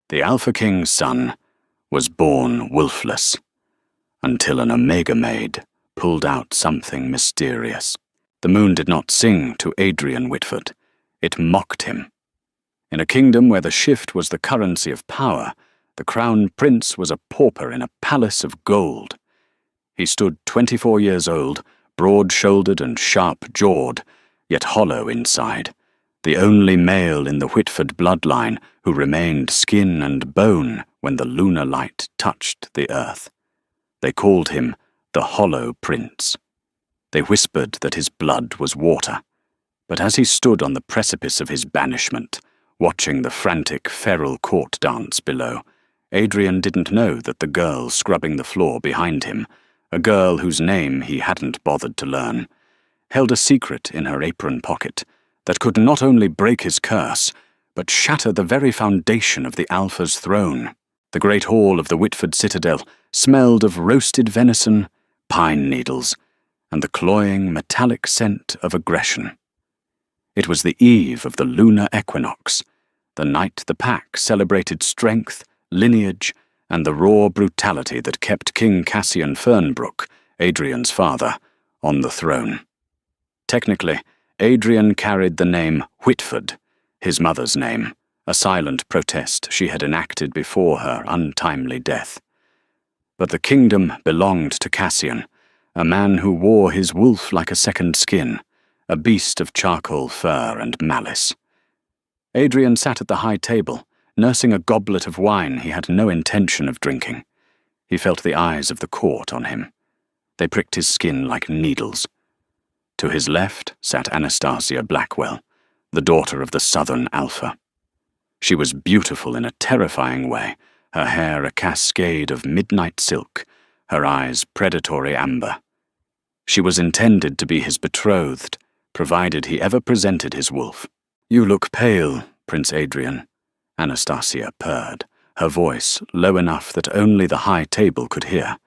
The Alpha King's son was born Wolfless, until an Omega Maid pulled out something mysterious. The moon did not sing to Adrian Whitford. It mocked him. In a kingdom where the shift was the currency of power, the crown prince was a pauper in a palace of gold. He stood 24 years old, broad-shouldered and sharp-jawed, yet hollow inside, the only male in the Whitford bloodline who remained skin and bone when the lunar light touched the earth. They called him the Hollow Prince. They whispered that his blood was water, but as he stood on the precipice of his banishment, watching the frantic feral court dance below, Adrian didn't know that the girl scrubbing the floor behind him, a girl whose name he hadn't bothered to learn, held a secret in her apron pocket that could not only break his curse, but shatter the very foundation of the Alpha's throne. The great hall of the Whitford citadel smelled of roasted venison, pine needles, and the cloying metallic scent of aggression. It was the eve of the lunar equinox, the night the pack celebrated strength, lineage, and the raw brutality that kept King Cassian Fernbrook, Adrian's father, on the throne. Technically, Adrian carried the name Whitford, his mother's name, a silent protest she had enacted before her untimely death. But the kingdom belonged to Cassian, a man who wore his wolf like a second skin, a beast of charcoal fur and malice. Adrian sat at the high table, nursing a goblet of wine he had no intention of drinking. He felt the eyes of the court on him. They pricked his skin like needles. To his left sat Anastasia Blackwell, the daughter of the Southern Alpha. She was beautiful in a terrifying way, her hair a cascade of midnight silk, her eyes predatory amber. She was intended to be his betrothed, provided he ever presented his wolf. "You look pale, Prince Adrian," Anastasia purred, her voice low enough that only the high table could hear.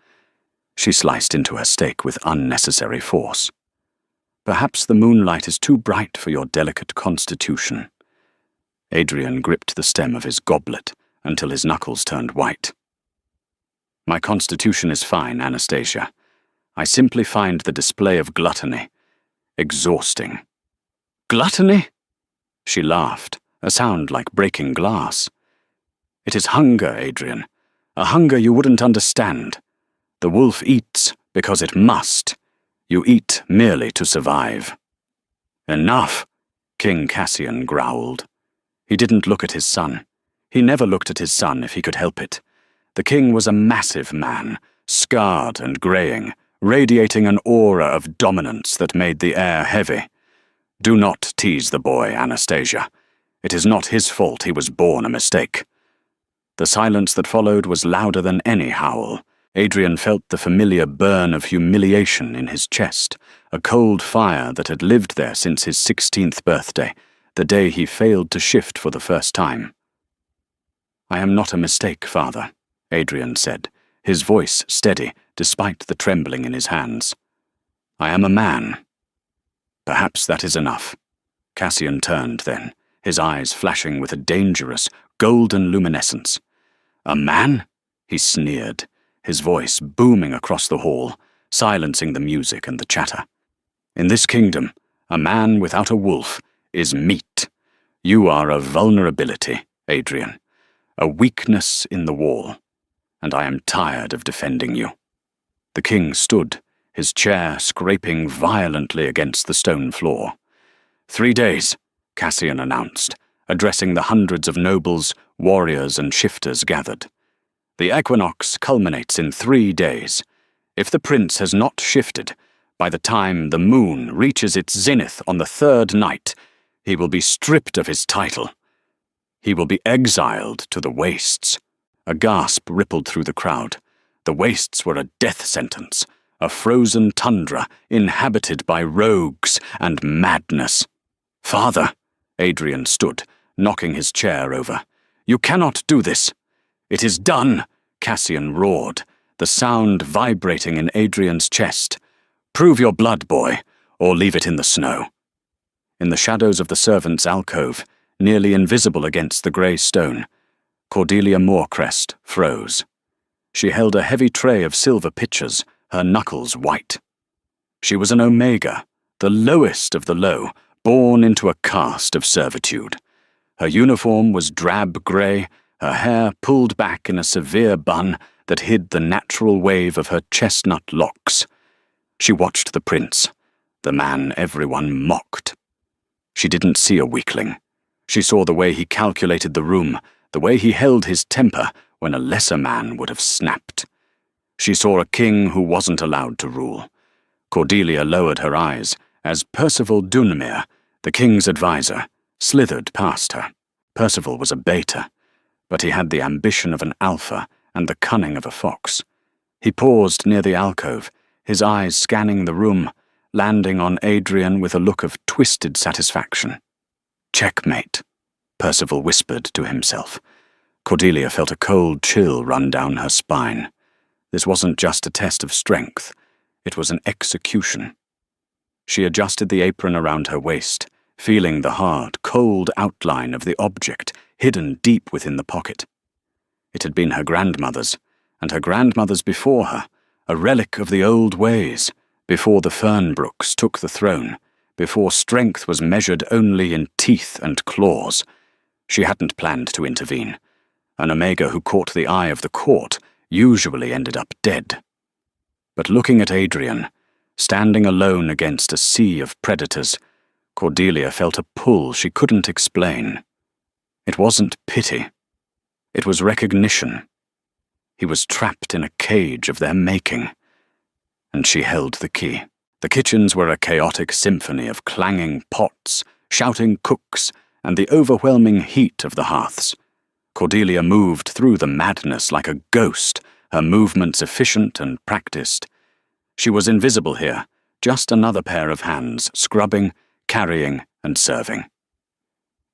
She sliced into her steak with unnecessary force. "Perhaps the moonlight is too bright for your delicate constitution." Adrian gripped the stem of his goblet until his knuckles turned white. "My constitution is fine, Anastasia. I simply find the display of gluttony exhausting." "Gluttony?" She laughed, a sound like breaking glass. "It is hunger, Adrian, a hunger you wouldn't understand. The wolf eats because it must. You eat merely to survive." "Enough," King Cassian growled. He didn't look at his son. He never looked at his son if he could help it. The king was a massive man, scarred and greying, radiating an aura of dominance that made the air heavy. "Do not tease the boy, Anastasia. It is not his fault he was born a mistake." The silence that followed was louder than any howl. Adrian felt the familiar burn of humiliation in his chest, a cold fire that had lived there since his 16th birthday, the day he failed to shift for the first time. "I am not a mistake, father," Adrian said, his voice steady despite the trembling in his hands. "I am a man." "Perhaps that is enough." Cassian turned then, his eyes flashing with a dangerous, golden luminescence. "A man?" he sneered, his voice booming across the hall, silencing the music and the chatter. "In this kingdom, a man without a wolf is meat. You are a vulnerability, Adrian, a weakness in the wall, and I am tired of defending you." The king stood, his chair scraping violently against the stone floor. 3 days, Cassian announced, addressing the hundreds of nobles, warriors, and shifters gathered. "The equinox culminates in 3 days. If the prince has not shifted, by the time the moon reaches its zenith on the 3rd night, he will be stripped of his title. He will be exiled to the wastes." A gasp rippled through the crowd. The wastes were a death sentence, a frozen tundra inhabited by rogues and madness. "Father," Adrian stood, knocking his chair over. "You cannot do this." "It is done," Cassian roared, the sound vibrating in Adrian's chest. "Prove your blood, boy, or leave it in the snow." In the shadows of the servants' alcove, nearly invisible against the grey stone, Cordelia Morecrest froze. She held a heavy tray of silver pitchers, her knuckles white. She was an Omega, the lowest of the low, born into a caste of servitude. Her uniform was drab grey, her hair pulled back in a severe bun that hid the natural wave of her chestnut locks. She watched the prince, the man everyone mocked. She didn't see a weakling. She saw the way he calculated the room, the way he held his temper when a lesser man would have snapped. She saw a king who wasn't allowed to rule. Cordelia lowered her eyes as Percival Dunmere, the king's adviser, slithered past her. Percival was a beta, but he had the ambition of an alpha and the cunning of a fox. He paused near the alcove, his eyes scanning the room, landing on Adrian with a look of twisted satisfaction. "Checkmate," Percival whispered to himself. Cordelia felt a cold chill run down her spine. This wasn't just a test of strength, it was an execution. She adjusted the apron around her waist, feeling the hard, cold outline of the object hidden deep within the pocket. It had been her grandmother's, and her grandmother's before her, a relic of the old ways, before the Fernbrooks took the throne, before strength was measured only in teeth and claws. She hadn't planned to intervene. An Omega who caught the eye of the court usually ended up dead. But looking at Adrian, standing alone against a sea of predators, Cordelia felt a pull she couldn't explain. It wasn't pity. It was recognition. He was trapped in a cage of their making. And she held the key. The kitchens were a chaotic symphony of clanging pots, shouting cooks, and the overwhelming heat of the hearths. Cordelia moved through the madness like a ghost, her movements efficient and practiced. She was invisible here, just another pair of hands, scrubbing, carrying, and serving.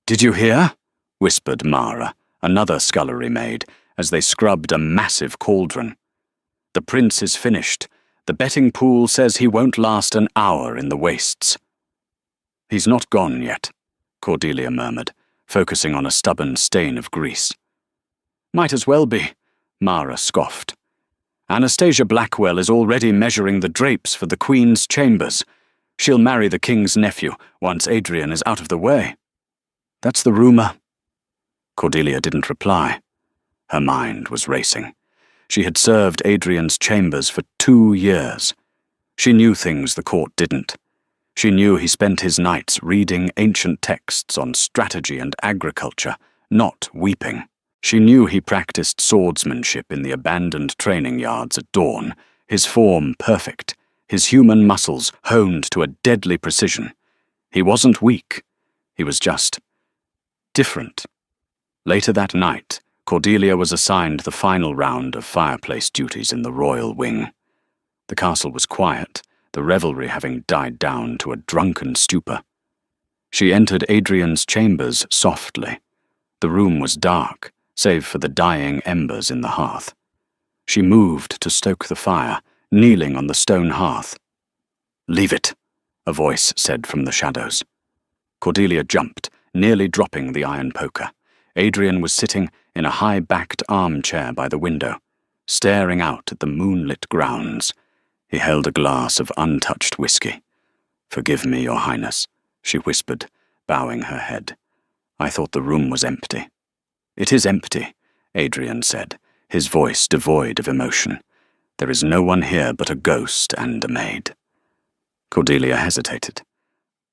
"Did you hear?" whispered Mara, another scullery maid, as they scrubbed a massive cauldron. "The prince is finished. The betting pool says he won't last an hour in the wastes." "He's not gone yet," Cordelia murmured, focusing on a stubborn stain of grease. "Might as well be," Mara scoffed. "Anastasia Blackwell is already measuring the drapes for the Queen's chambers. She'll marry the king's nephew once Adrian is out of the way." "That's the rumor." Cordelia didn't reply. Her mind was racing. She had served Adrian's chambers for 2 years. She knew things the court didn't. She knew he spent his nights reading ancient texts on strategy and agriculture, not weeping. She knew he practiced swordsmanship in the abandoned training yards at dawn, his form perfect, his human muscles honed to a deadly precision. He wasn't weak. He was just different. Later that night, Cordelia was assigned the final round of fireplace duties in the royal wing. The castle was quiet, the revelry having died down to a drunken stupor. She entered Adrian's chambers softly. The room was dark, save for the dying embers in the hearth. She moved to stoke the fire, kneeling on the stone hearth. "Leave it," a voice said from the shadows. Cordelia jumped, nearly dropping the iron poker. Adrian was sitting in a high-backed armchair by the window, staring out at the moonlit grounds. He held a glass of untouched whiskey. "Forgive me, Your Highness," she whispered, bowing her head. "I thought the room was empty." "It is empty," Adrian said, his voice devoid of emotion. "There is no one here but a ghost and a maid." Cordelia hesitated.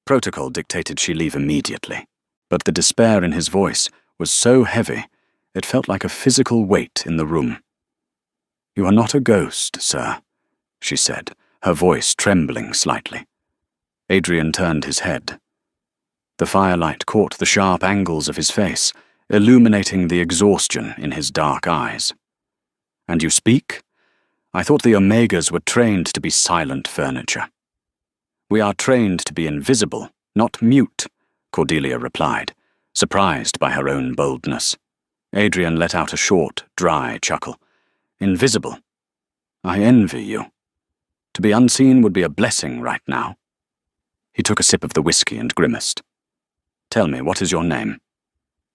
Protocol dictated she leave immediately, but the despair in his voice was so heavy it felt like a physical weight in the room. "You are not a ghost, sir," she said, her voice trembling slightly. Adrian turned his head. The firelight caught the sharp angles of his face, illuminating the exhaustion in his dark eyes. "And you speak? I thought the Omegas were trained to be silent furniture." "We are trained to be invisible, not mute," Cordelia replied, surprised by her own boldness. Adrian let out a short, dry chuckle. "Invisible? I envy you. To be unseen would be a blessing right now." He took a sip of the whiskey and grimaced. "Tell me, what is your name?"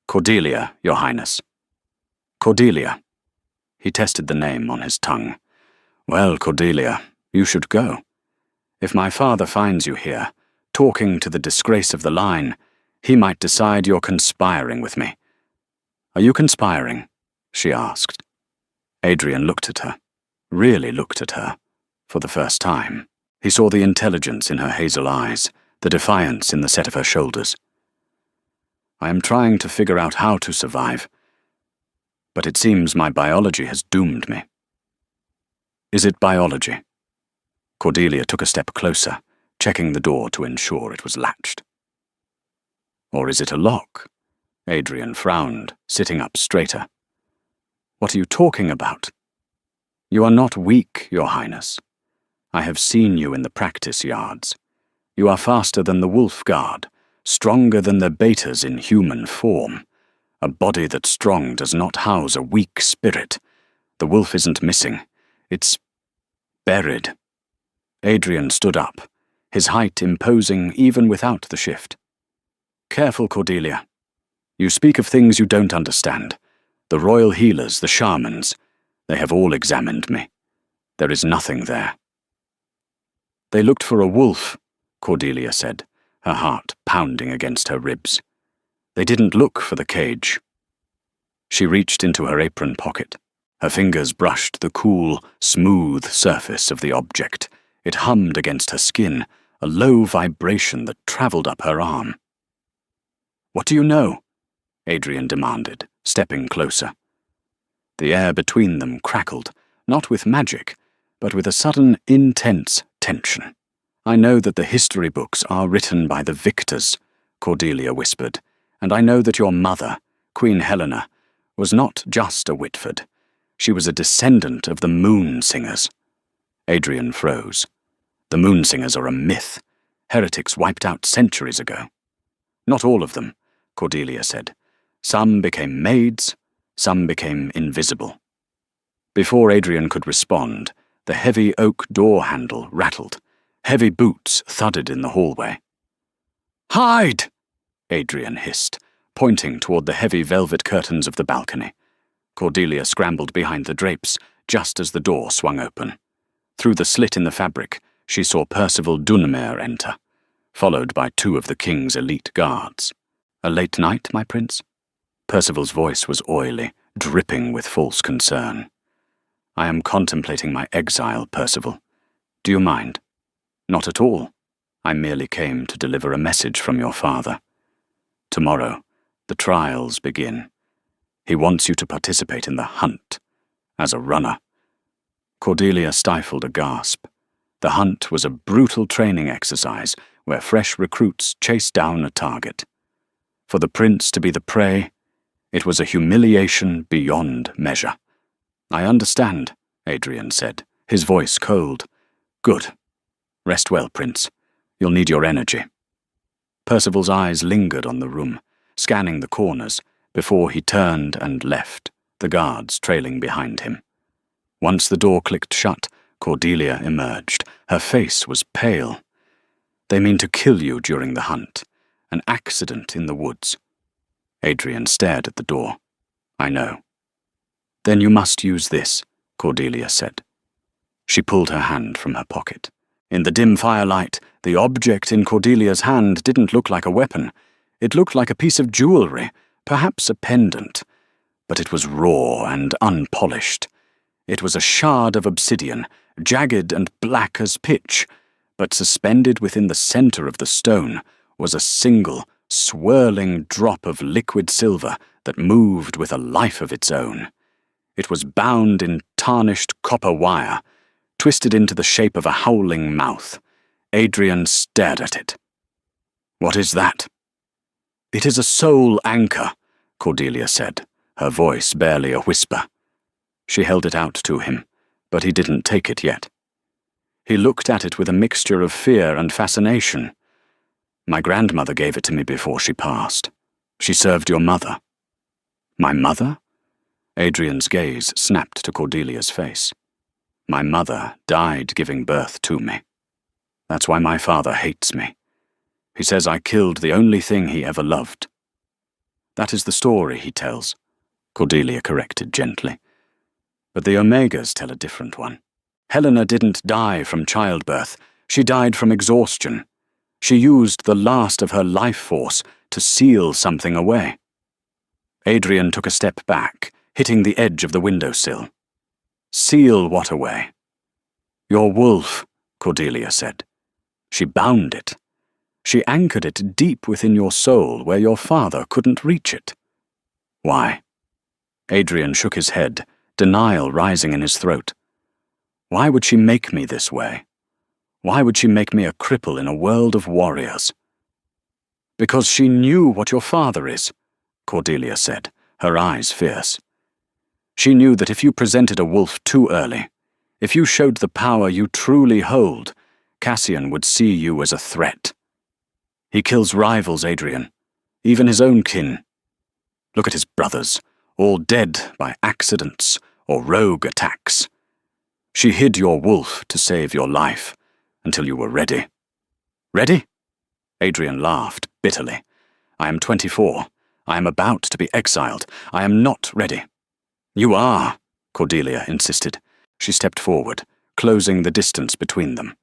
"Cordelia, Your Highness." Cordelia. He tested the name on his tongue. Well, Cordelia, you should go. If my father finds you here, talking to the disgrace of the line, he might decide you're conspiring with me. Are you conspiring? She asked. Adrian looked at her, really looked at her, for the first time. He saw the intelligence in her hazel eyes, the defiance in the set of her shoulders. I am trying to figure out how to survive, but it seems my biology has doomed me. Is it biology? Cordelia took a step closer, checking the door to ensure it was latched. Or is it a lock? Adrian frowned, sitting up straighter. What are you talking about? You are not weak, Your Highness. I have seen you in the practice yards. You are faster than the Wolf Guard, stronger than the betas in human form. A body that's strong does not house a weak spirit. The wolf isn't missing. It's buried. Adrian stood up, his height imposing even without the shift. Careful, Cordelia. You speak of things you don't understand. The royal healers, the shamans, they have all examined me. There is nothing there. They looked for a wolf, Cordelia said, her heart pounding against her ribs. They didn't look for the cage. She reached into her apron pocket. Her fingers brushed the cool, smooth surface of the object. It hummed against her skin, a low vibration that traveled up her arm. What do you know? Adrian demanded, stepping closer. The air between them crackled, not with magic, but with a sudden, intense tension. I know that the history books are written by the victors, Cordelia whispered, and I know that your mother, Queen Helena, was not just a Whitford. She was a descendant of the Moon Singers. Adrian froze. The Moon Singers are a myth. Heretics wiped out centuries ago. Not all of them, Cordelia said. Some became maids, some became invisible. Before Adrian could respond, the heavy oak door handle rattled. Heavy boots thudded in the hallway. Hide! Adrian hissed, pointing toward the heavy velvet curtains of the balcony. Cordelia scrambled behind the drapes, just as the door swung open. Through the slit in the fabric, she saw Percival Dunmer enter, followed by 2 of the king's elite guards. A late night, my prince? Percival's voice was oily, dripping with false concern. I am contemplating my exile, Percival. Do you mind? Not at all. I merely came to deliver a message from your father. Tomorrow, the trials begin. He wants you to participate in the hunt, as a runner. Cordelia stifled a gasp. The hunt was a brutal training exercise where fresh recruits chased down a target. For the prince to be the prey, it was a humiliation beyond measure. I understand, Adrian said, his voice cold. Good. Rest well, Prince. You'll need your energy. Percival's eyes lingered on the room, scanning the corners, before he turned and left, the guards trailing behind him. Once the door clicked shut, Cordelia emerged. Her face was pale. They mean to kill you during the hunt. An accident in the woods. Adrian stared at the door. I know. Then you must use this, Cordelia said. She pulled her hand from her pocket. In the dim firelight, the object in Cordelia's hand didn't look like a weapon. It looked like a piece of jewelry, perhaps a pendant. But it was raw and unpolished. It was a shard of obsidian, jagged and black as pitch, but suspended within the center of the stone was a single, swirling drop of liquid silver that moved with a life of its own. It was bound in tarnished copper wire, twisted into the shape of a howling mouth. Adrian stared at it. What is that? It is a soul anchor, Cordelia said, her voice barely a whisper. She held it out to him, but he didn't take it yet. He looked at it with a mixture of fear and fascination. My grandmother gave it to me before she passed. She served your mother. My mother? Adrian's gaze snapped to Cordelia's face. My mother died giving birth to me. That's why my father hates me. He says I killed the only thing he ever loved. That is the story he tells. Cordelia corrected gently. But the Omegas tell a different one. Helena didn't die from childbirth. She died from exhaustion. She used the last of her life force to seal something away. Adrian took a step back, hitting the edge of the windowsill. Seal what away? Your wolf, Cordelia said. She bound it. She anchored it deep within your soul where your father couldn't reach it. Why? Adrian shook his head, denial rising in his throat. Why would she make me this way? Why would she make me a cripple in a world of warriors? Because she knew what your father is, Cordelia said, her eyes fierce. She knew that if you presented a wolf too early, if you showed the power you truly hold, Cassian would see you as a threat. He kills rivals, Adrian, even his own kin. Look at his brothers, all dead by accidents or rogue attacks. She hid your wolf to save your life, until you were ready. Ready? Adrian laughed bitterly. I am 24. I am about to be exiled. I am not ready. You are, Cordelia insisted. She stepped forward, closing the distance between them.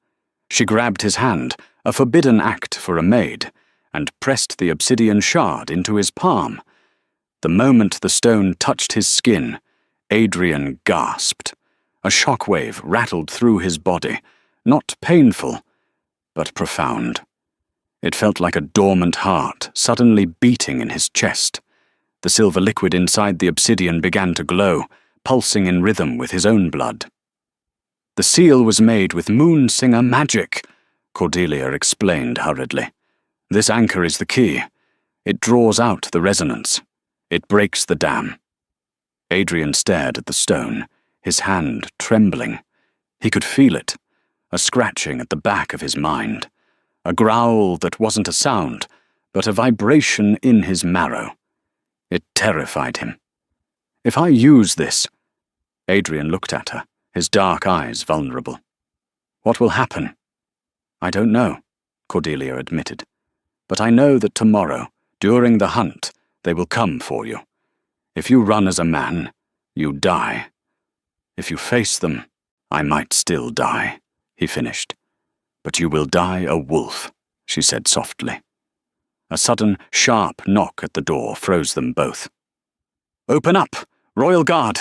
She grabbed his hand, a forbidden act for a maid, and pressed the obsidian shard into his palm. The moment the stone touched his skin, Adrian gasped. A shockwave rattled through his body, not painful, but profound. It felt like a dormant heart suddenly beating in his chest. The silver liquid inside the obsidian began to glow, pulsing in rhythm with his own blood. The seal was made with Moonsinger magic, Cordelia explained hurriedly. This anchor is the key. It draws out the resonance. It breaks the dam. Adrian stared at the stone, his hand trembling. He could feel it, a scratching at the back of his mind, a growl that wasn't a sound, but a vibration in his marrow. It terrified him. If I use this... Adrian looked at her, his dark eyes vulnerable. What will happen? I don't know, Cordelia admitted. But I know that tomorrow, during the hunt, they will come for you. If you run as a man, you die. If you face them, I might still die, he finished. But you will die a wolf, she said softly. A sudden, sharp knock at the door froze them both. Open up! Royal Guard!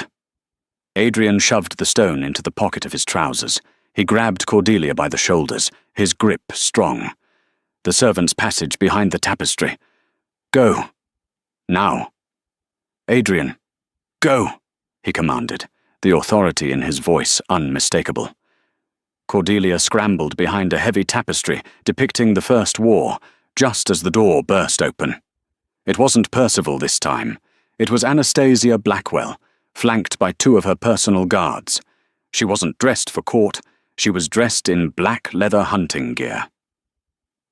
Adrian shoved the stone into the pocket of his trousers. He grabbed Cordelia by the shoulders, his grip strong. The servants' passage behind the tapestry. Go. Now. Adrian. Go, he commanded, the authority in his voice unmistakable. Cordelia scrambled behind a heavy tapestry depicting the First War, just as the door burst open. It wasn't Percival this time. It was Anastasia Blackwell, flanked by 2 of her personal guards. She wasn't dressed for court. She was dressed in black leather hunting gear.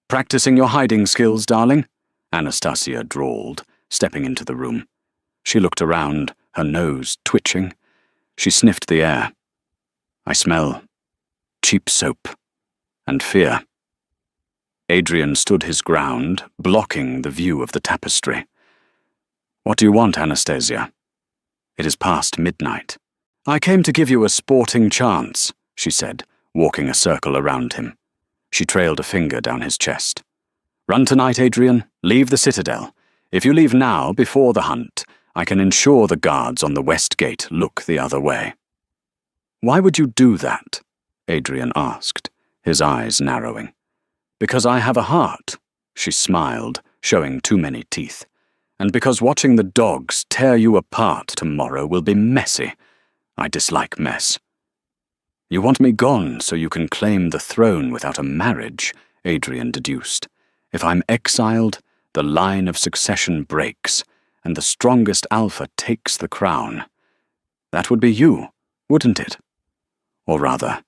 Practicing your hiding skills, darling? Anastasia drawled, stepping into the room. She looked around, her nose twitching. She sniffed the air. I smell cheap soap and fear. Adrian stood his ground, blocking the view of the tapestry. What do you want, Anastasia? It is past midnight. I came to give you a sporting chance, she said, walking a circle around him. She trailed a finger down his chest. Run tonight, Adrian. Leave the citadel. If you leave now, before the hunt, I can ensure the guards on the west gate look the other way. Why would you do that? Adrian asked, his eyes narrowing. Because I have a heart, she smiled, showing too many teeth. And because watching the dogs tear you apart tomorrow will be messy. I dislike mess. You want me gone so you can claim the throne without a marriage, Adrian deduced. If I'm exiled, the line of succession breaks, and the strongest alpha takes the crown. That would be you, wouldn't it? Or rather,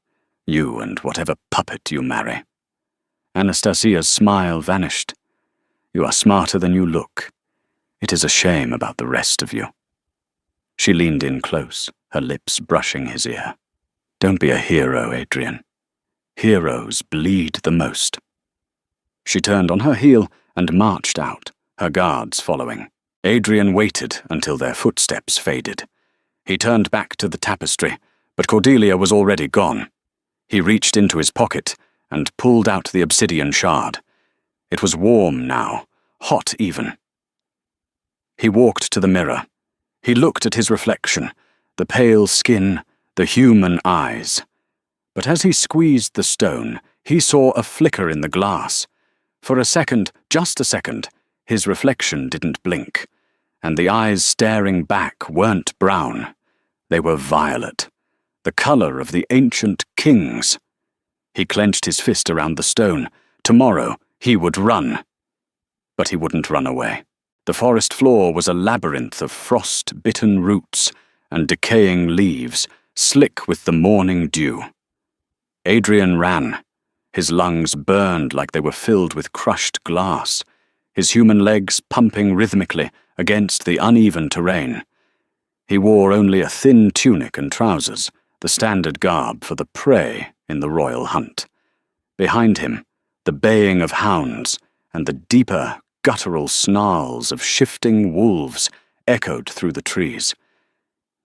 you and whatever puppet you marry. Anastasia's smile vanished. You are smarter than you look. It is a shame about the rest of you. She leaned in close, her lips brushing his ear. Don't be a hero, Adrian. Heroes bleed the most. She turned on her heel and marched out, her guards following. Adrian waited until their footsteps faded. He turned back to the tapestry, but Cordelia was already gone. He reached into his pocket and pulled out the obsidian shard. It was warm now, hot even. He walked to the mirror. He looked at his reflection, the pale skin, the human eyes. But as he squeezed the stone, he saw a flicker in the glass. For a second, just a second, his reflection didn't blink, and the eyes staring back weren't brown. They were violet, the color of the ancient kings. He clenched his fist around the stone. Tomorrow he would run. But he wouldn't run away. The forest floor was a labyrinth of frost-bitten roots and decaying leaves, slick with the morning dew. Adrian ran. His lungs burned like they were filled with crushed glass, his human legs pumping rhythmically against the uneven terrain. He wore only a thin tunic and trousers, the standard garb for the prey in the royal hunt. Behind him, the baying of hounds and the deeper, guttural snarls of shifting wolves echoed through the trees.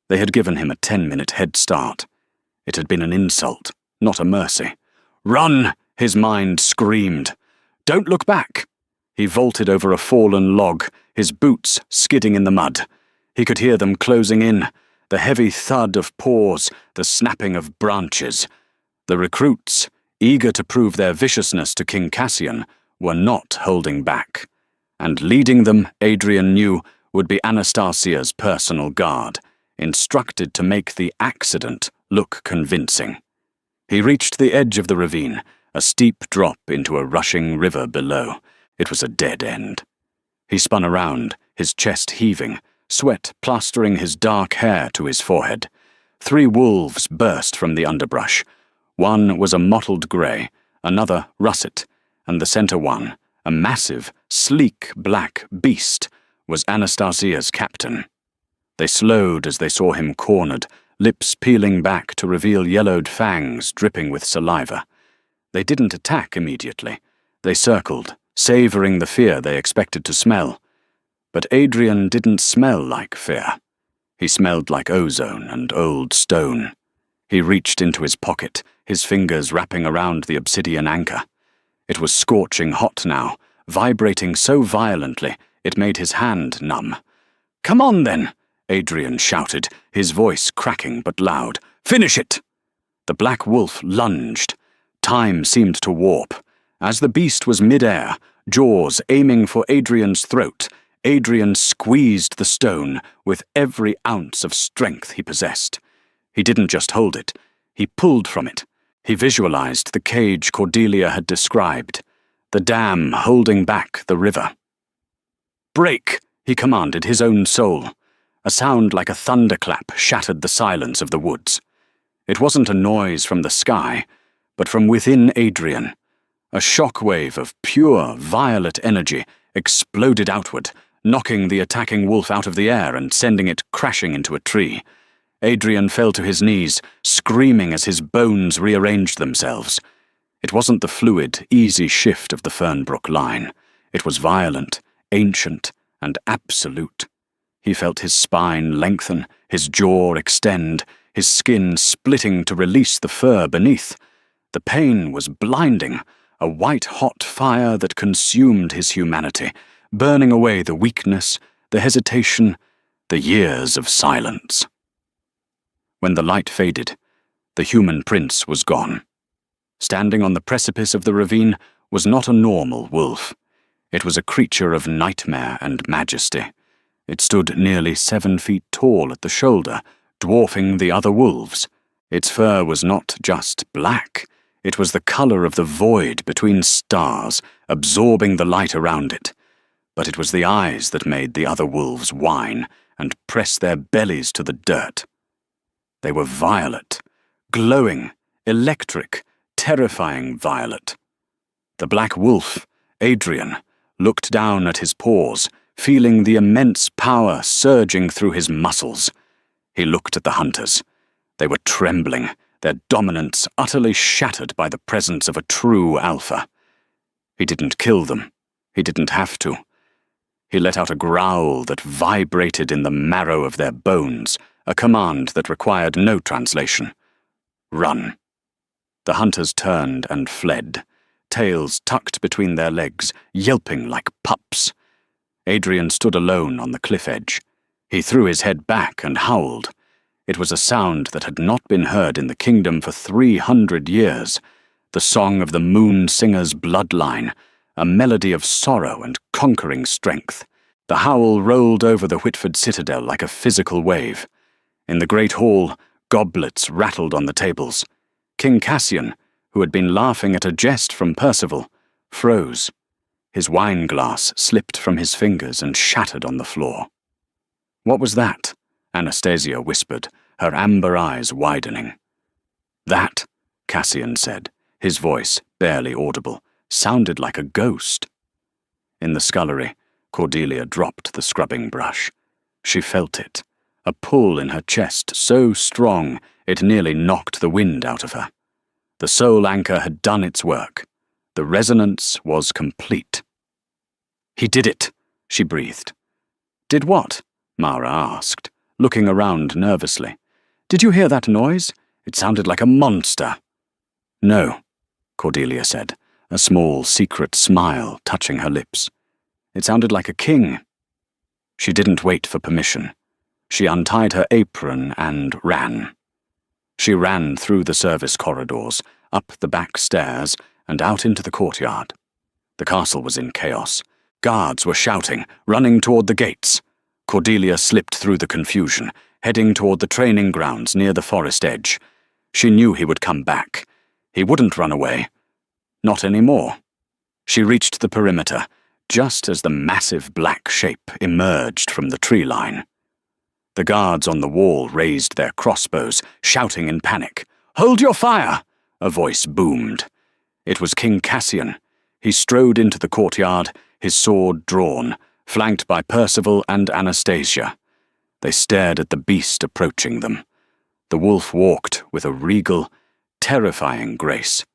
They had given him a 10-minute head start. It had been an insult, not a mercy. "Run!" his mind screamed. "Don't look back!" He vaulted over a fallen log, his boots skidding in the mud. He could hear them closing in, the heavy thud of paws, the snapping of branches. The recruits, eager to prove their viciousness to King Cassian, were not holding back. And leading them, Adrian knew, would be Anastasia's personal guard, instructed to make the accident look convincing. He reached the edge of the ravine, a steep drop into a rushing river below. It was a dead end. He spun around, his chest heaving, sweat plastering his dark hair to his forehead. 3 wolves burst from the underbrush. One was a mottled grey, another russet, and the center one, a massive, sleek black beast, was Anastasia's captain. They slowed as they saw him cornered, lips peeling back to reveal yellowed fangs dripping with saliva. They didn't attack immediately. They circled, savoring the fear they expected to smell. But Adrian didn't smell like fear. He smelled like ozone and old stone. He reached into his pocket, his fingers wrapping around the obsidian anchor. It was scorching hot now, vibrating so violently it made his hand numb. "Come on, then!" Adrian shouted, his voice cracking but loud. "Finish it!" The black wolf lunged. Time seemed to warp. As the beast was mid-air, jaws aiming for Adrian's throat, Adrian squeezed the stone with every ounce of strength he possessed. He didn't just hold it. He pulled from it. He visualized the cage Cordelia had described, the dam holding back the river. "Break!" he commanded his own soul. A sound like a thunderclap shattered the silence of the woods. It wasn't a noise from the sky, but from within Adrian. A shockwave of pure, violet energy exploded outward, knocking the attacking wolf out of the air and sending it crashing into a tree. Adrian fell to his knees, screaming as his bones rearranged themselves. It wasn't the fluid, easy shift of the Fernbrook line. It was violent, ancient, and absolute. He felt his spine lengthen, his jaw extend, his skin splitting to release the fur beneath. The pain was blinding, a white-hot fire that consumed his humanity, burning away the weakness, the hesitation, the years of silence. When the light faded, the human prince was gone. Standing on the precipice of the ravine was not a normal wolf. It was a creature of nightmare and majesty. It stood nearly 7 feet tall at the shoulder, dwarfing the other wolves. Its fur was not just black. It was the color of the void between stars, absorbing the light around it. But it was the eyes that made the other wolves whine and press their bellies to the dirt. They were violet, glowing, electric, terrifying violet. The black wolf, Adrian, looked down at his paws, feeling the immense power surging through his muscles. He looked at the hunters. They were trembling, their dominance utterly shattered by the presence of a true alpha. He didn't kill them. He didn't have to. He let out a growl that vibrated in the marrow of their bones, a command that required no translation. Run. The hunters turned and fled, tails tucked between their legs, yelping like pups. Adrian stood alone on the cliff edge. He threw his head back and howled. It was a sound that had not been heard in the kingdom for 300 years, the song of the moon singer's bloodline, a melody of sorrow and conquering strength. The howl rolled over the Whitford citadel like a physical wave. In the great hall, goblets rattled on the tables. King Cassian, who had been laughing at a jest from Percival, froze. His wine glass slipped from his fingers and shattered on the floor. "What was that?" Anastasia whispered, her amber eyes widening. "That," Cassian said, his voice, barely audible, sounded like a ghost. In the scullery, Cordelia dropped the scrubbing brush. She felt it, a pull in her chest so strong it nearly knocked the wind out of her. The soul anchor had done its work. The resonance was complete. "He did it," she breathed. "Did what?" Mara asked, looking around nervously. "Did you hear that noise? It sounded like a monster." "No," Cordelia said, a small secret smile touching her lips. "It sounded like a king." She didn't wait for permission. She untied her apron and ran. She ran through the service corridors, up the back stairs, and out into the courtyard. The castle was in chaos. Guards were shouting, running toward the gates. Cordelia slipped through the confusion, heading toward the training grounds near the forest edge. She knew he would come back. He wouldn't run away. Not anymore. She reached the perimeter, just as the massive black shape emerged from the tree line. The guards on the wall raised their crossbows, shouting in panic. "Hold your fire!" a voice boomed. It was King Cassian. He strode into the courtyard, his sword drawn, flanked by Percival and Anastasia. They stared at the beast approaching them. The wolf walked with a regal, terrifying grace.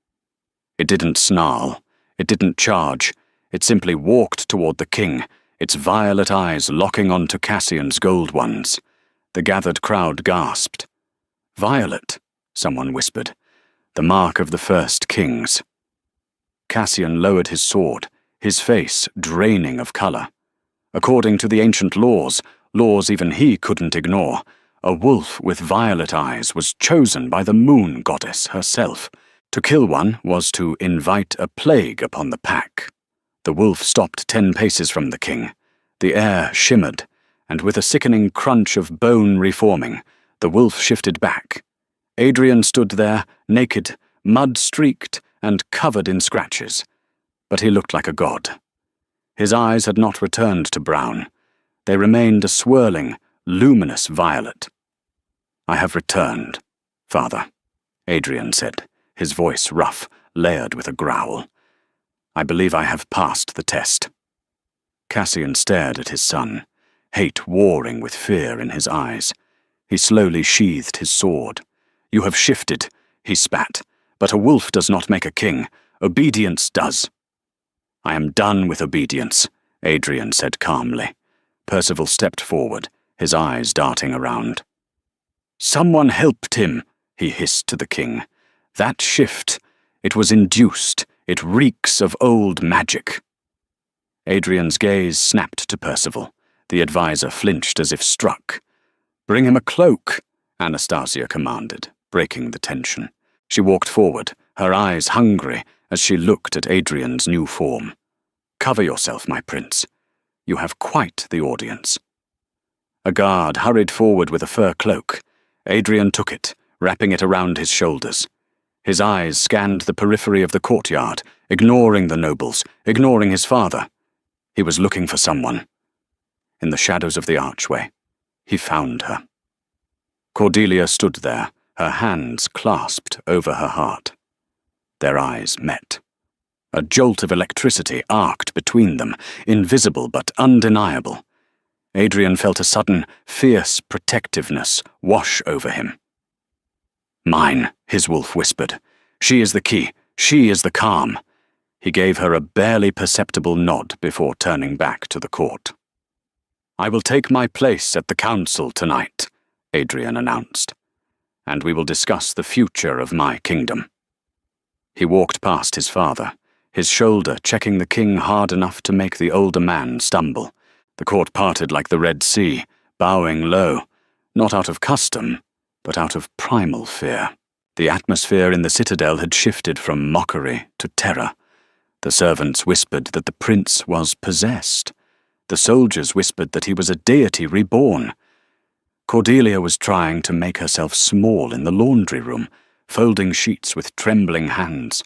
It didn't snarl. It didn't charge. It simply walked toward the king, its violet eyes locking onto Cassian's gold ones. The gathered crowd gasped. "Violet," someone whispered. "The mark of the first kings." Cassian lowered his sword, his face draining of color. According to the ancient laws even he couldn't ignore, a wolf with violet eyes was chosen by the moon goddess herself. To kill one was to invite a plague upon the pack. The wolf stopped 10 paces from the king. The air shimmered, and with a sickening crunch of bone reforming, the wolf shifted back. Adrian stood there, naked, mud-streaked, and covered in scratches. But he looked like a god. His eyes had not returned to brown. They remained a swirling, luminous violet. "I have returned, Father," Adrian said, his voice rough, layered with a growl. "I believe I have passed the test." Cassian stared at his son, hate warring with fear in his eyes. He slowly sheathed his sword. "You have shifted," he spat, "but a wolf does not make a king. Obedience does." "I am done with obedience," Adrian said calmly. Percival stepped forward, his eyes darting around. "Someone helped him," he hissed to the king. "That shift, it was induced. It reeks of old magic." Adrian's gaze snapped to Percival. The advisor flinched as if struck. "Bring him a cloak," Anastasia commanded, breaking the tension. She walked forward, her eyes hungry as she looked at Adrian's new form. "Cover yourself, my prince. You have quite the audience." A guard hurried forward with a fur cloak. Adrian took it, wrapping it around his shoulders. His eyes scanned the periphery of the courtyard, ignoring the nobles, ignoring his father. He was looking for someone. In the shadows of the archway, he found her. Cordelia stood there, her hands clasped over her heart. Their eyes met. A jolt of electricity arced between them, invisible but undeniable. Adrian felt a sudden, fierce protectiveness wash over him. "Mine," his wolf whispered. "She is the key. She is the calm." He gave her a barely perceptible nod before turning back to the court. "I will take my place at the council tonight," Adrian announced, "and we will discuss the future of my kingdom." He walked past his father, his shoulder checking the king hard enough to make the older man stumble. The court parted like the Red Sea, bowing low, not out of custom, but out of primal fear. The atmosphere in the citadel had shifted from mockery to terror. The servants whispered that the prince was possessed. The soldiers whispered that he was a deity reborn. Cordelia was trying to make herself small in the laundry room, folding sheets with trembling hands.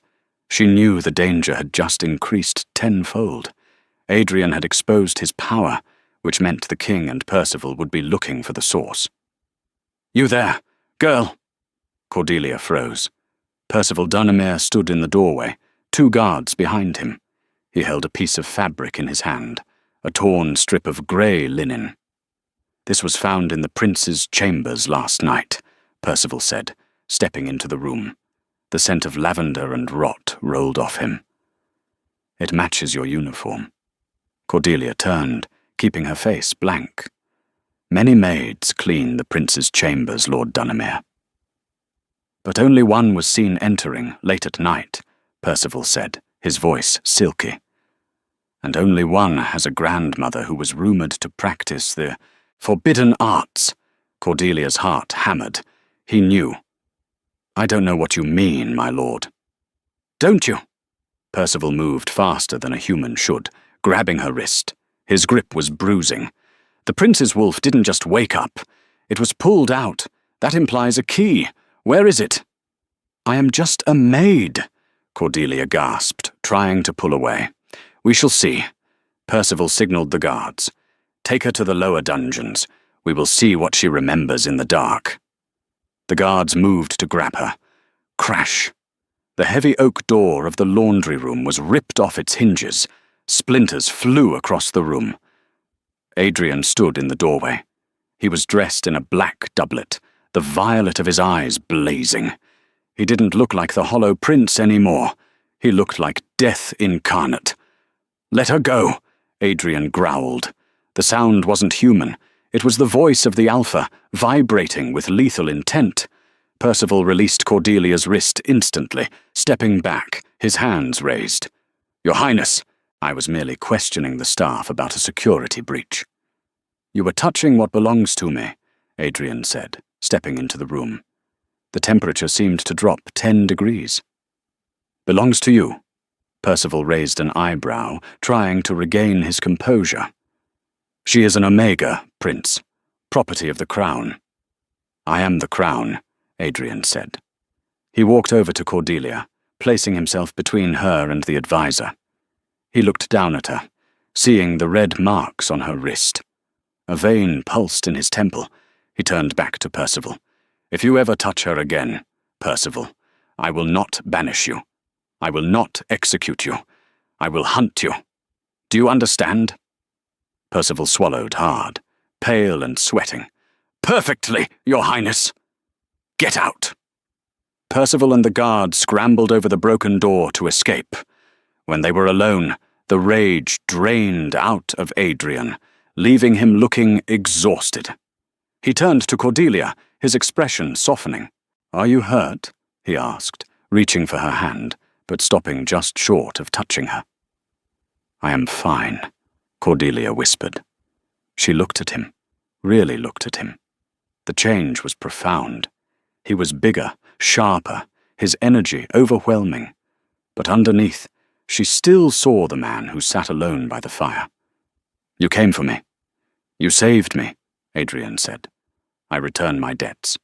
She knew the danger had just increased tenfold. Adrian had exposed his power, which meant the king and Percival would be looking for the source. "You there, girl!" Cordelia froze. Percival Dunamere stood in the doorway, 2 guards behind him. He held a piece of fabric in his hand, a torn strip of grey linen. "This was found in the prince's chambers last night," Percival said, stepping into the room. The scent of lavender and rot rolled off him. "It matches your uniform." Cordelia turned, keeping her face blank. "Many maids clean the prince's chambers, Lord Dunamere." "But only one was seen entering late at night," Percival said, his voice silky. "And only one has a grandmother who was rumoured to practice the forbidden arts." Cordelia's heart hammered. He knew. "I don't know what you mean, my lord." "Don't you?" Percival moved faster than a human should, grabbing her wrist. His grip was bruising. "The prince's wolf didn't just wake up. It was pulled out. That implies a key. Where is it?" "I am just a maid," Cordelia gasped, trying to pull away. "We shall see." Percival signalled the guards. "Take her to the lower dungeons. We will see what she remembers in the dark." The guards moved to grab her. Crash! The heavy oak door of the laundry room was ripped off its hinges. Splinters flew across the room. Adrian stood in the doorway. He was dressed in a black doublet, the violet of his eyes blazing. He didn't look like the Hollow Prince anymore. He looked like death incarnate. "Let her go," Adrian growled. The sound wasn't human. It was the voice of the Alpha, vibrating with lethal intent. Percival released Cordelia's wrist instantly, stepping back, his hands raised. "Your Highness, I was merely questioning the staff about a security breach." "You were touching what belongs to me," Adrian said, stepping into the room. The temperature seemed to drop 10 degrees. "Belongs to you?" Percival raised an eyebrow, trying to regain his composure. "She is an Omega, Prince, property of the Crown." "I am the Crown," Adrian said. He walked over to Cordelia, placing himself between her and the advisor. He looked down at her, seeing the red marks on her wrist. A vein pulsed in his temple. He turned back to Percival. "If you ever touch her again, Percival, I will not banish you. I will not execute you. I will hunt you. Do you understand?" Percival swallowed hard, pale and sweating. "Perfectly, Your Highness." "Get out." Percival and the guard scrambled over the broken door to escape. When they were alone, the rage drained out of Adrian, leaving him looking exhausted. He turned to Cordelia, his expression softening. "Are you hurt?" he asked, reaching for her hand, but stopping just short of touching her. "I am fine," Cordelia whispered. She looked at him, really looked at him. The change was profound. He was bigger, sharper, his energy overwhelming. But underneath, she still saw the man who sat alone by the fire. "You came for me. You saved me," Adrian said. "I return my debts."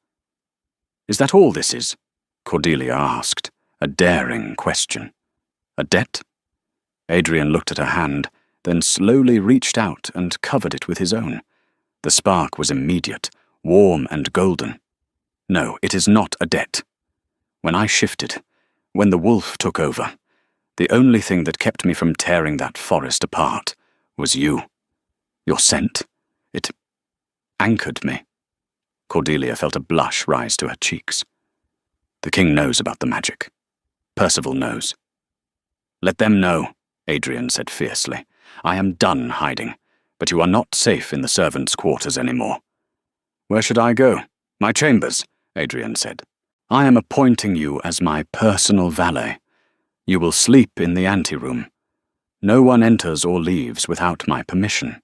"Is that all this is?" Cordelia asked, a daring question. "A debt?" Adrian looked at her hand, then slowly reached out and covered it with his own. The spark was immediate, warm and golden. "No, it is not a debt. When I shifted, when the wolf took over, the only thing that kept me from tearing that forest apart was you. Your scent, it anchored me." Cordelia felt a blush rise to her cheeks. "The king knows about the magic. Percival knows." "Let them know," Adrian said fiercely. "I am done hiding. but you are not safe in the servants' quarters anymore. Where should I go? My chambers, Adrian said. I am appointing you as my personal valet. You will sleep in the anteroom. No one enters or leaves without my permission.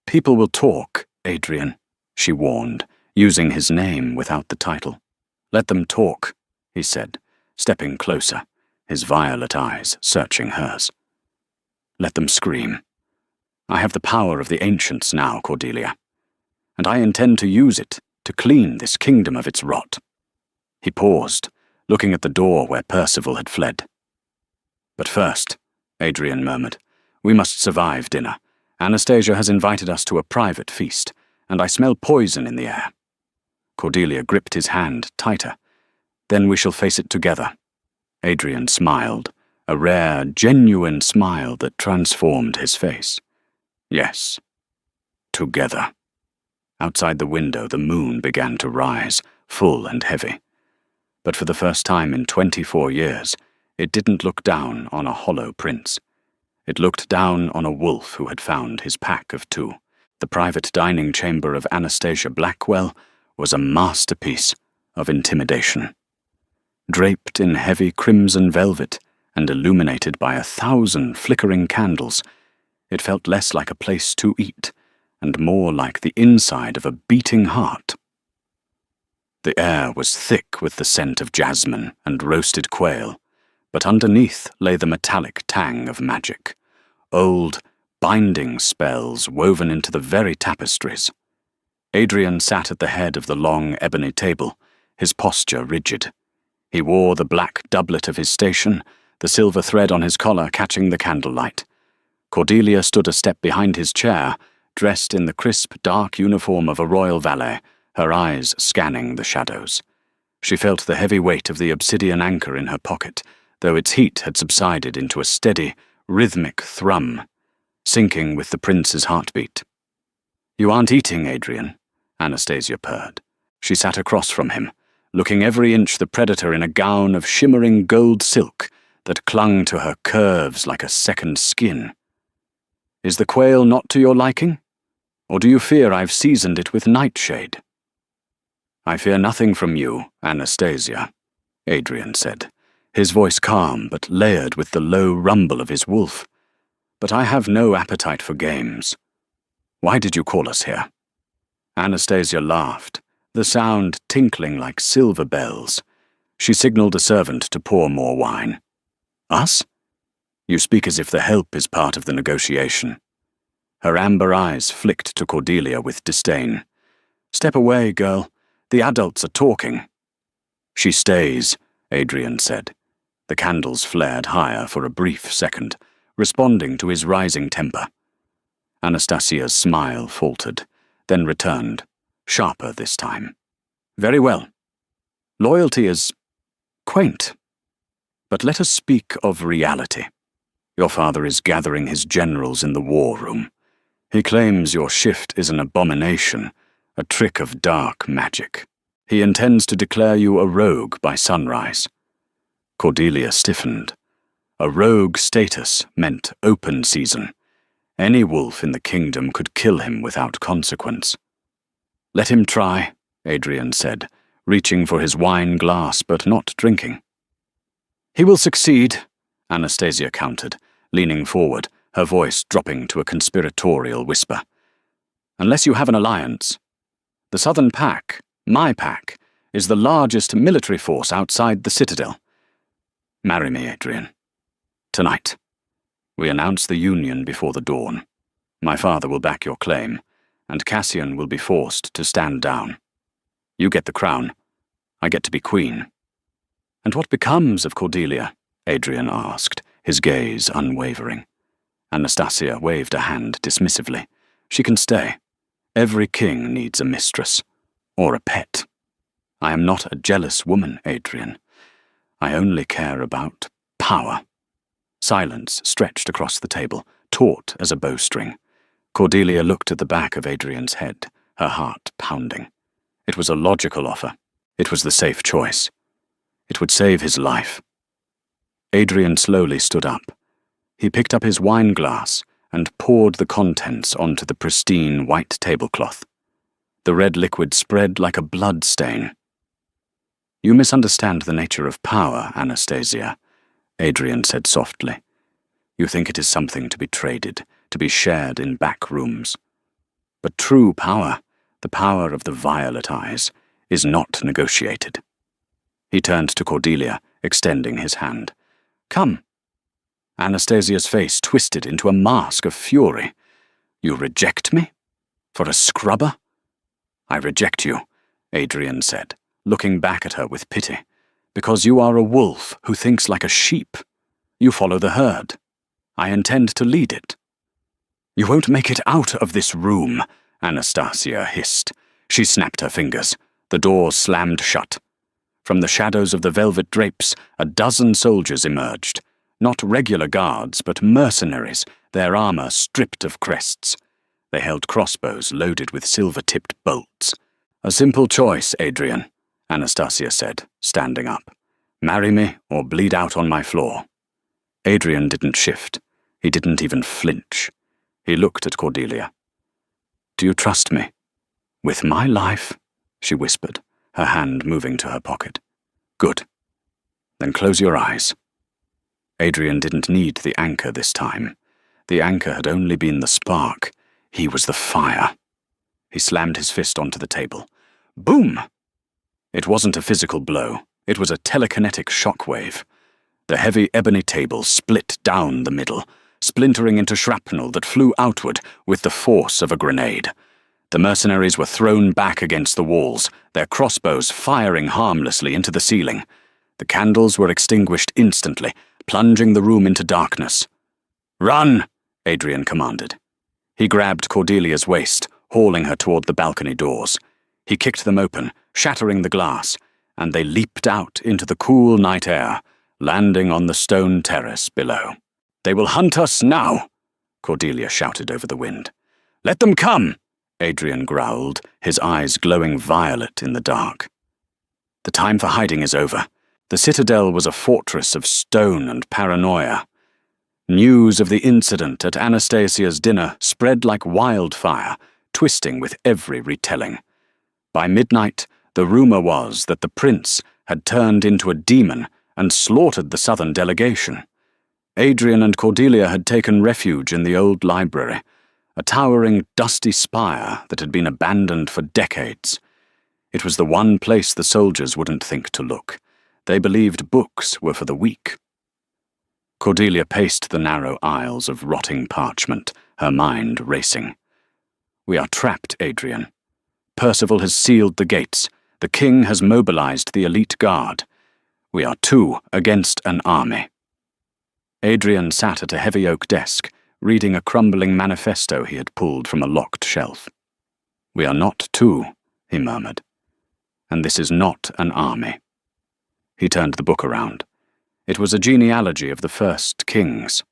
People will talk, Adrian, she warned, using his name without the title. Let them talk, he said, stepping closer, his violet eyes searching hers. Let them scream. I have the power of the ancients now, Cordelia, and I intend to use it to clean this kingdom of its rot. He paused, looking at the door where Percival had fled. But first, Adrian murmured, we must survive dinner. Anastasia has invited us to a private feast, and I smell poison in the air. Cordelia gripped his hand tighter. Then we shall face it together. Adrian smiled, a rare, genuine smile that transformed his face. Yes, together. Outside the window, the moon began to rise, full and heavy. But for the first time in 24 years, it didn't look down on a hollow prince. It looked down on a wolf who had found his pack of two. The private dining chamber of Anastasia Blackwell was a masterpiece of intimidation. Draped in heavy crimson velvet and illuminated by 1,000 flickering candles, it felt less like a place to eat and more like the inside of a beating heart. The air was thick with the scent of jasmine and roasted quail, but underneath lay the metallic tang of magic, old, binding spells woven into the very tapestries. Adrian sat at the head of the long ebony table, his posture rigid. He wore the black doublet of his station, the silver thread on his collar catching the candlelight. Cordelia stood a step behind his chair, dressed in the crisp, dark uniform of a royal valet, her eyes scanning the shadows. She felt the heavy weight of the obsidian anchor in her pocket, though its heat had subsided into a steady, rhythmic thrum, syncing with the prince's heartbeat. You aren't eating, Adrian, Anastasia purred. She sat across from him, looking every inch the predator in a gown of shimmering gold silk that clung to her curves like a second skin. Is the quail not to your liking? Or do you fear I've seasoned it with nightshade? I fear nothing from you, Anastasia, Adrian said, his voice calm but layered with the low rumble of his wolf. But I have no appetite for games. Why did you call us here? Anastasia laughed, the sound tinkling like silver bells. She signaled a servant to pour more wine. Us? You speak as if the help is part of the negotiation. Her amber eyes flicked to Cordelia with disdain. Step away, girl. The adults are talking. She stays, Adrian said. The candles flared higher for a brief second, responding to his rising temper. Anastasia's smile faltered, then returned, sharper this time. Very well. Loyalty is quaint. But let us speak of reality. Your father is gathering his generals in the war room. He claims your shift is an abomination, a trick of dark magic. He intends to declare you a rogue by sunrise. Cordelia stiffened. A rogue status meant open season. Any wolf in the kingdom could kill him without consequence. Let him try, Adrian said, reaching for his wine glass but not drinking. He will succeed, Anastasia countered, leaning forward, her voice dropping to a conspiratorial whisper. Unless you have an alliance. The Southern Pack, my pack, is the largest military force outside the Citadel. Marry me, Adrian. Tonight. We announce the union before the dawn. My father will back your claim, and Cassian will be forced to stand down. You get the crown. I get to be queen. And what becomes of Cordelia? Adrian asked, his gaze unwavering. Anastasia waved a hand dismissively. She can stay. Every king needs a mistress. Or a pet. I am not a jealous woman, Adrian. I only care about power. Silence stretched across the table, taut as a bowstring. Cordelia looked at the back of Adrian's head, her heart pounding. It was a logical offer. It was the safe choice. It would save his life. Adrian slowly stood up. He picked up his wine glass and poured the contents onto the pristine white tablecloth. The red liquid spread like a blood stain. "You misunderstand the nature of power, Anastasia," Adrian said softly. "You think it is something to be traded, to be shared in back rooms. But true power, the power of the violet eyes, is not negotiated." He turned to Cordelia, extending his hand. "Come." Anastasia's face twisted into a mask of fury. "You reject me? For a scrubber?" "I reject you," Adrian said, looking back at her with pity, "because you are a wolf who thinks like a sheep. You follow the herd. I intend to lead it." "You won't make it out of this room," Anastasia hissed. She snapped her fingers. The door slammed shut. From the shadows of the velvet drapes, a dozen soldiers emerged. Not regular guards, but mercenaries, their armor stripped of crests. They held crossbows loaded with silver-tipped bolts. "A simple choice, Adrian," Anastasia said, standing up. "Marry me or bleed out on my floor." Adrian didn't shift. He didn't even flinch. He looked at Cordelia. "Do you trust me?" "With my life," she whispered, her hand moving to her pocket. "Good. Then close your eyes." Adrian didn't need the anchor this time. The anchor had only been the spark. He was the fire. He slammed his fist onto the table. Boom! It wasn't a physical blow. It was a telekinetic shockwave. The heavy ebony table split down the middle, splintering into shrapnel that flew outward with the force of a grenade. The mercenaries were thrown back against the walls, their crossbows firing harmlessly into the ceiling. The candles were extinguished instantly, plunging the room into darkness. "Run!" Adrian commanded. He grabbed Cordelia's waist, hauling her toward the balcony doors. He kicked them open, shattering the glass, and they leaped out into the cool night air, landing on the stone terrace below. "They will hunt us now!" Cordelia shouted over the wind. "Let them come!" Adrian growled, his eyes glowing violet in the dark. "The time for hiding is over." The citadel was a fortress of stone and paranoia. News of the incident at Anastasia's dinner spread like wildfire, twisting with every retelling. By midnight, the rumor was that the prince had turned into a demon and slaughtered the southern delegation. Adrian and Cordelia had taken refuge in the old library, a towering, dusty spire that had been abandoned for decades. It was the one place the soldiers wouldn't think to look. They believed books were for the weak. Cordelia paced the narrow aisles of rotting parchment, her mind racing. "We are trapped, Adrian. Percival has sealed the gates. The king has mobilized the elite guard. We are 2 against an army." Adrian sat at a heavy oak desk, reading a crumbling manifesto he had pulled from a locked shelf. "We are not 2, he murmured. "And this is not an army." He turned the book around. It was a genealogy of the first kings.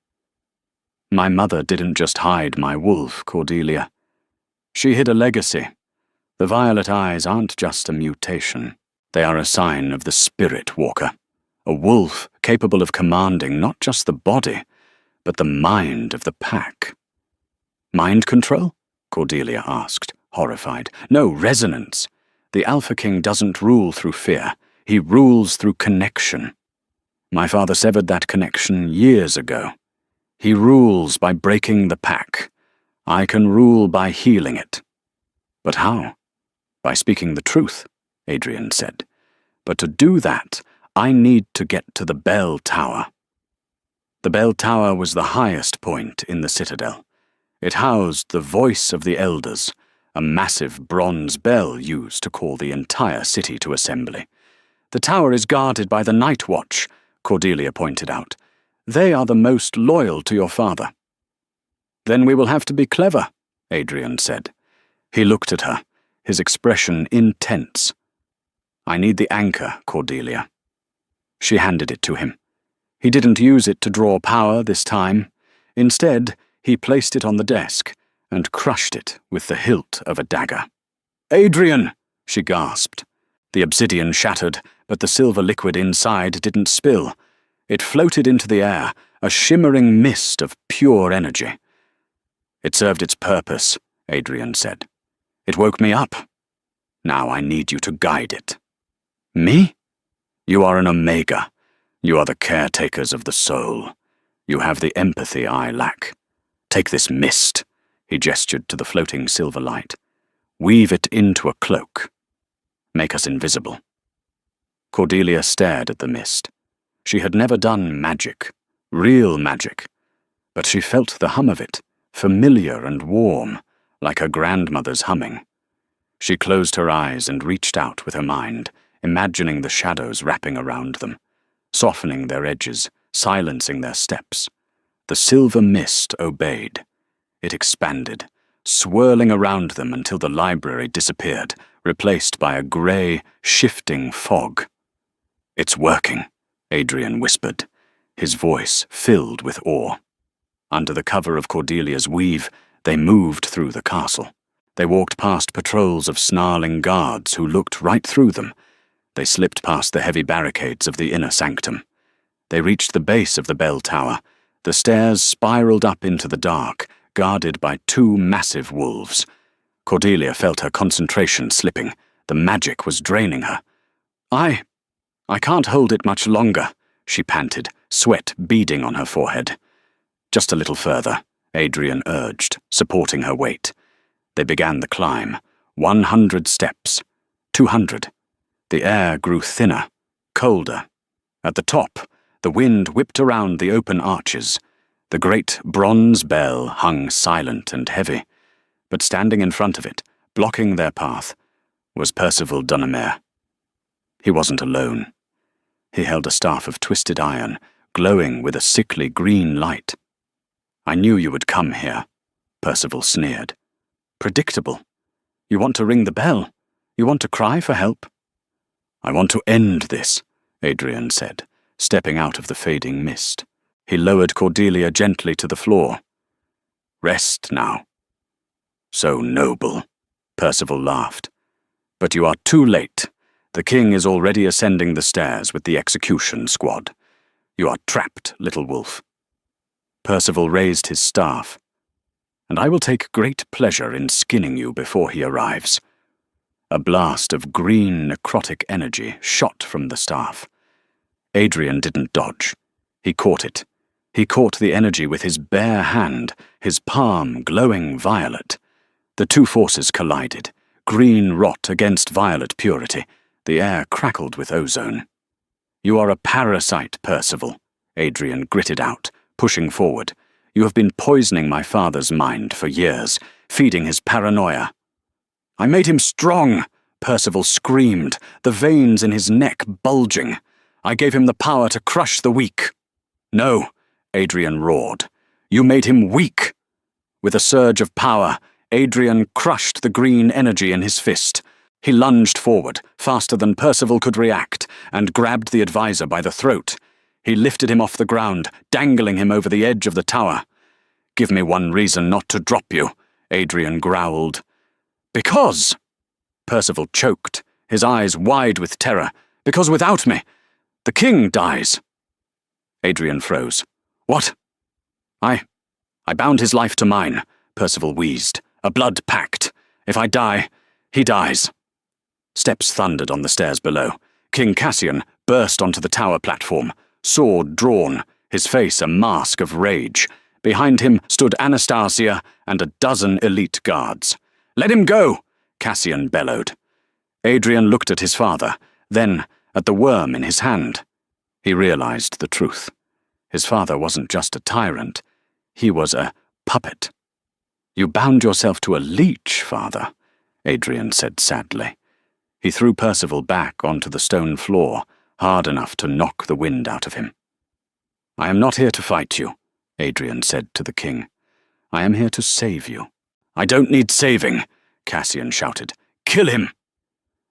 "My mother didn't just hide my wolf, Cordelia. She hid a legacy. The violet eyes aren't just a mutation. They are a sign of the spirit walker. A wolf capable of commanding not just the body, but the mind of the pack." "Mind control?" Cordelia asked, horrified. "No, resonance. The Alpha King doesn't rule through fear. He rules through connection. My father severed that connection years ago. He rules by breaking the pack. I can rule by healing it." "But how?" "By speaking the truth," Adrian said. "But to do that, I need to get to the bell tower." The bell tower was the highest point in the citadel. It housed the voice of the elders, a massive bronze bell used to call the entire city to assembly. "The tower is guarded by the Night Watch," Cordelia pointed out. "They are the most loyal to your father." "Then we will have to be clever," Adrian said. He looked at her, his expression intense. "I need the anchor, Cordelia." She handed it to him. He didn't use it to draw power this time. Instead, he placed it on the desk and crushed it with the hilt of a dagger. "Adrian!" she gasped. The obsidian shattered, but the silver liquid inside didn't spill. It floated into the air, a shimmering mist of pure energy. It served its purpose, Adrian said. It woke me up. Now I need you to guide it. Me? You are an Omega. You are the caretakers of the soul. You have the empathy I lack. Take this mist, he gestured to the floating silver light. Weave it into a cloak. Make us invisible. Cordelia stared at the mist. She had never done magic, real magic, but she felt the hum of it, familiar and warm, like her grandmother's humming. She closed her eyes and reached out with her mind, imagining the shadows wrapping around them, softening their edges, silencing their steps. The silver mist obeyed. It expanded, swirling around them until the library disappeared, replaced by a grey, shifting fog. It's working, Adrian whispered, his voice filled with awe. Under the cover of Cordelia's weave, they moved through the castle. They walked past patrols of snarling guards who looked right through them. They slipped past the heavy barricades of the inner sanctum. They reached the base of the bell tower. The stairs spiraled up into the dark, guarded by 2 massive wolves. Cordelia felt her concentration slipping. The magic was draining her. I can't hold it much longer, she panted, sweat beading on her forehead. Just a little further, Adrian urged, supporting her weight. They began the climb. 100 steps. 200. The air grew thinner, colder. At the top, the wind whipped around the open arches. The great bronze bell hung silent and heavy, but standing in front of it, blocking their path, was Percival Dunamere. He wasn't alone. He held a staff of twisted iron, glowing with a sickly green light. I knew you would come here, Percival sneered. Predictable. You want to ring the bell? You want to cry for help? I want to end this, Adrian said, stepping out of the fading mist. He lowered Cordelia gently to the floor. Rest now. So noble, Percival laughed. But you are too late. The king is already ascending the stairs with the execution squad. You are trapped, little wolf. Percival raised his staff. And I will take great pleasure in skinning you before he arrives. A blast of green necrotic energy shot from the staff. Adrian didn't dodge. He caught it. He caught the energy with his bare hand, his palm glowing violet. The 2 forces collided, green rot against violet purity. The air crackled with ozone. You are a parasite, Percival, Adrian gritted out, pushing forward. You have been poisoning my father's mind for years, feeding his paranoia. I made him strong, Percival screamed, the veins in his neck bulging. I gave him the power to crush the weak. No, Adrian roared. You made him weak. With a surge of power, Adrian crushed the green energy in his fist. He lunged forward, faster than Percival could react, and grabbed the advisor by the throat. He lifted him off the ground, dangling him over the edge of the tower. Give me one reason not to drop you, Adrian growled. Because! Percival choked, his eyes wide with terror. Because without me, the king dies. Adrian froze. What? I bound his life to mine, Percival wheezed. A blood pact. If I die, he dies. Steps thundered on the stairs below. King Cassian burst onto the tower platform, sword drawn, his face a mask of rage. Behind him stood Anastasia and a dozen elite guards. Let him go, Cassian bellowed. Adrian looked at his father, then at the worm in his hand. He realized the truth. His father wasn't just a tyrant. He was a puppet. You bound yourself to a leech, father, Adrian said sadly. He threw Percival back onto the stone floor, hard enough to knock the wind out of him. I am not here to fight you, Adrian said to the king. I am here to save you. I don't need saving, Cassian shouted. Kill him!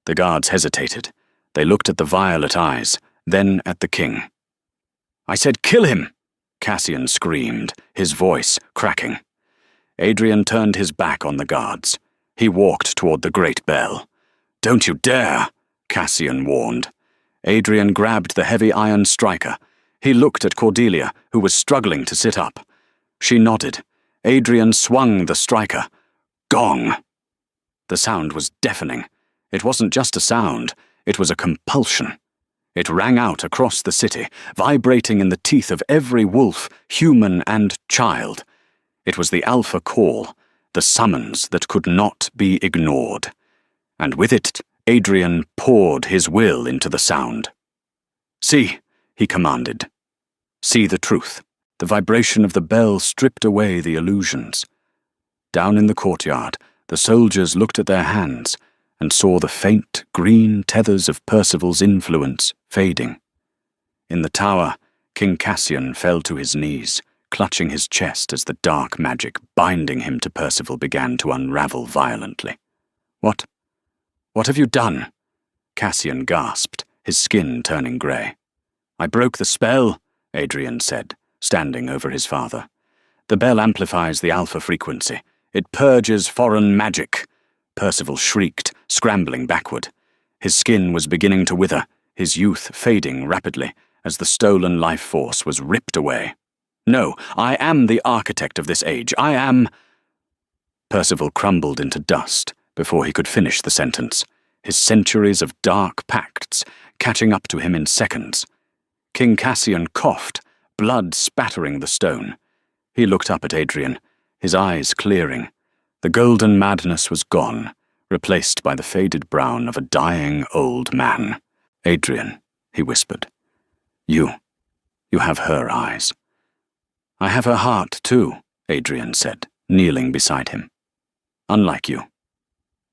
The guards hesitated. They looked at the violet eyes, then at the king. I said kill him! Cassian screamed, his voice cracking. Adrian turned his back on the guards. He walked toward the great bell. Don't you dare, Cassian warned. Adrian grabbed the heavy iron striker. He looked at Cordelia, who was struggling to sit up. She nodded. Adrian swung the striker. Gong! The sound was deafening. It wasn't just a sound, it was a compulsion. It rang out across the city, vibrating in the teeth of every wolf, human and child. It was the alpha call, the summons that could not be ignored. And with it, Adrian poured his will into the sound. "See," he commanded. "See the truth." The vibration of the bell stripped away the illusions. Down in the courtyard, the soldiers looked at their hands and saw the faint green tethers of Percival's influence fading. In the tower, King Cassian fell to his knees, clutching his chest as the dark magic binding him to Percival began to unravel violently. What have you done?" Cassian gasped, his skin turning grey. "I broke the spell," Adrian said, standing over his father. "The bell amplifies the alpha frequency. It purges foreign magic." Percival shrieked, scrambling backward. His skin was beginning to wither, his youth fading rapidly as the stolen life force was ripped away. "No, I am the architect of this age. I am—" Percival crumbled into dust before he could finish the sentence, his centuries of dark pacts catching up to him in seconds. King Cassian coughed, blood spattering the stone. He looked up at Adrian, his eyes clearing. The golden madness was gone, replaced by the faded brown of a dying old man. "Adrian," he whispered, You have her eyes." "I have her heart, too," Adrian said, kneeling beside him. "Unlike you."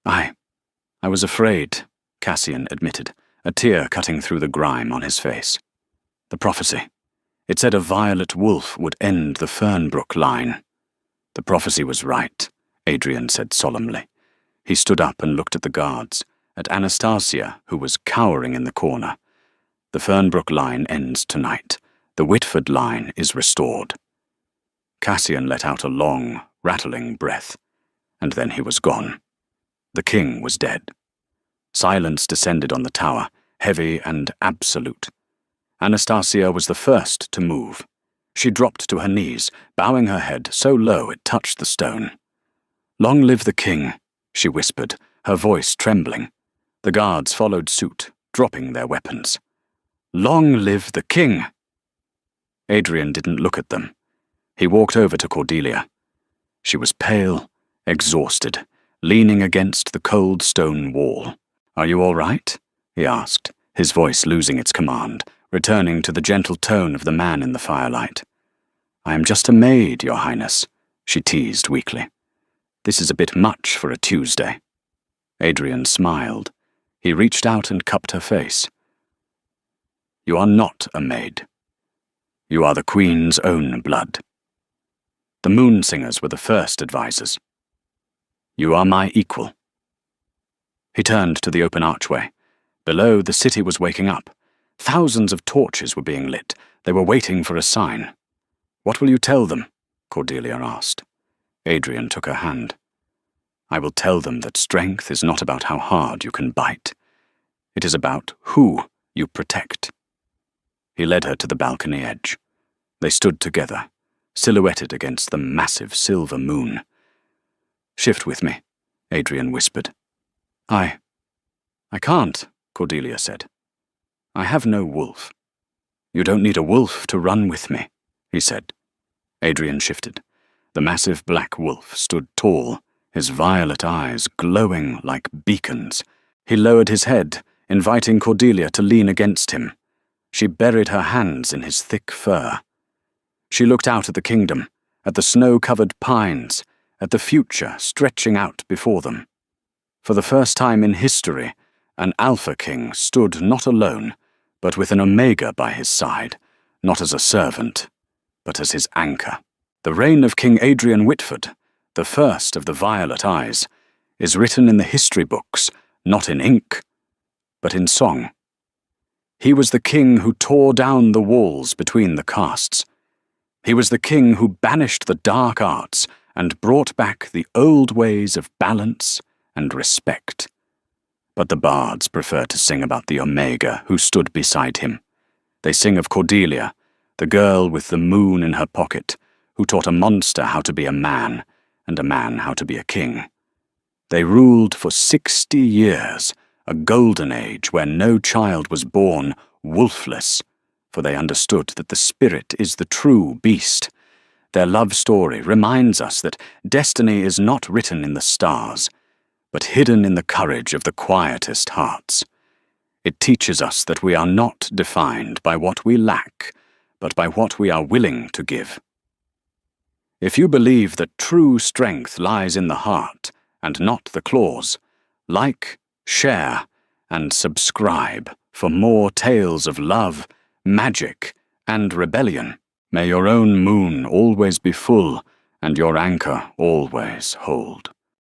I was afraid," Cassian admitted, a tear cutting through the grime on his face. "The prophecy. It said a violet wolf would end the Fernbrook line." "The prophecy was right," Adrian said solemnly. He stood up and looked at the guards, at Anastasia, who was cowering in the corner. "The Fernbrook line ends tonight. The Whitford line is restored." Cassian let out a long, rattling breath, and then he was gone. The king was dead. Silence descended on the tower, heavy and absolute. Anastasia was the first to move. She dropped to her knees, bowing her head so low it touched the stone. "Long live the king," she whispered, her voice trembling. The guards followed suit, dropping their weapons. "Long live the king!" Adrian didn't look at them. He walked over to Cordelia. She was pale, exhausted, leaning against the cold stone wall. "Are you all right?" he asked, his voice losing its command, returning to the gentle tone of the man in the firelight. "I am just a maid, Your Highness," she teased weakly. "This is a bit much for a Tuesday." Adrian smiled. He reached out and cupped her face. "You are not a maid. You are the Queen's own blood." The Moon Singers were the first advisors. "You are my equal." He turned to the open archway. Below, the city was waking up. Thousands of torches were being lit. They were waiting for a sign. "What will you tell them?" Cordelia asked. Adrian took her hand. "I will tell them that strength is not about how hard you can bite. It is about who you protect." He led her to the balcony edge. They stood together, silhouetted against the massive silver moon. "Shift with me," Adrian whispered. I can't," Cordelia said. "I have no wolf." "You don't need a wolf to run with me," he said. Adrian shifted. The massive black wolf stood tall, his violet eyes glowing like beacons. He lowered his head, inviting Cordelia to lean against him. She buried her hands in his thick fur. She looked out at the kingdom, at the snow-covered pines, at the future stretching out before them. For the first time in history, an Alpha King stood not alone, but with an Omega by his side, not as a servant, but as his anchor. The reign of King Adrian Whitford, the first of the Violet Eyes, is written in the history books, not in ink, but in song. He was the king who tore down the walls between the castes. He was the king who banished the dark arts and brought back the old ways of balance and respect. But the bards prefer to sing about the Omega who stood beside him. They sing of Cordelia, the girl with the moon in her pocket, who taught a monster how to be a man, and a man how to be a king. They ruled for 60 years, a golden age where no child was born wolfless, for they understood that the spirit is the true beast. Their love story reminds us that destiny is not written in the stars, but hidden in the courage of the quietest hearts. It teaches us that we are not defined by what we lack, but by what we are willing to give. If you believe that true strength lies in the heart and not the claws, like, share, and subscribe for more tales of love, magic, and rebellion. May your own moon always be full and your anchor always hold.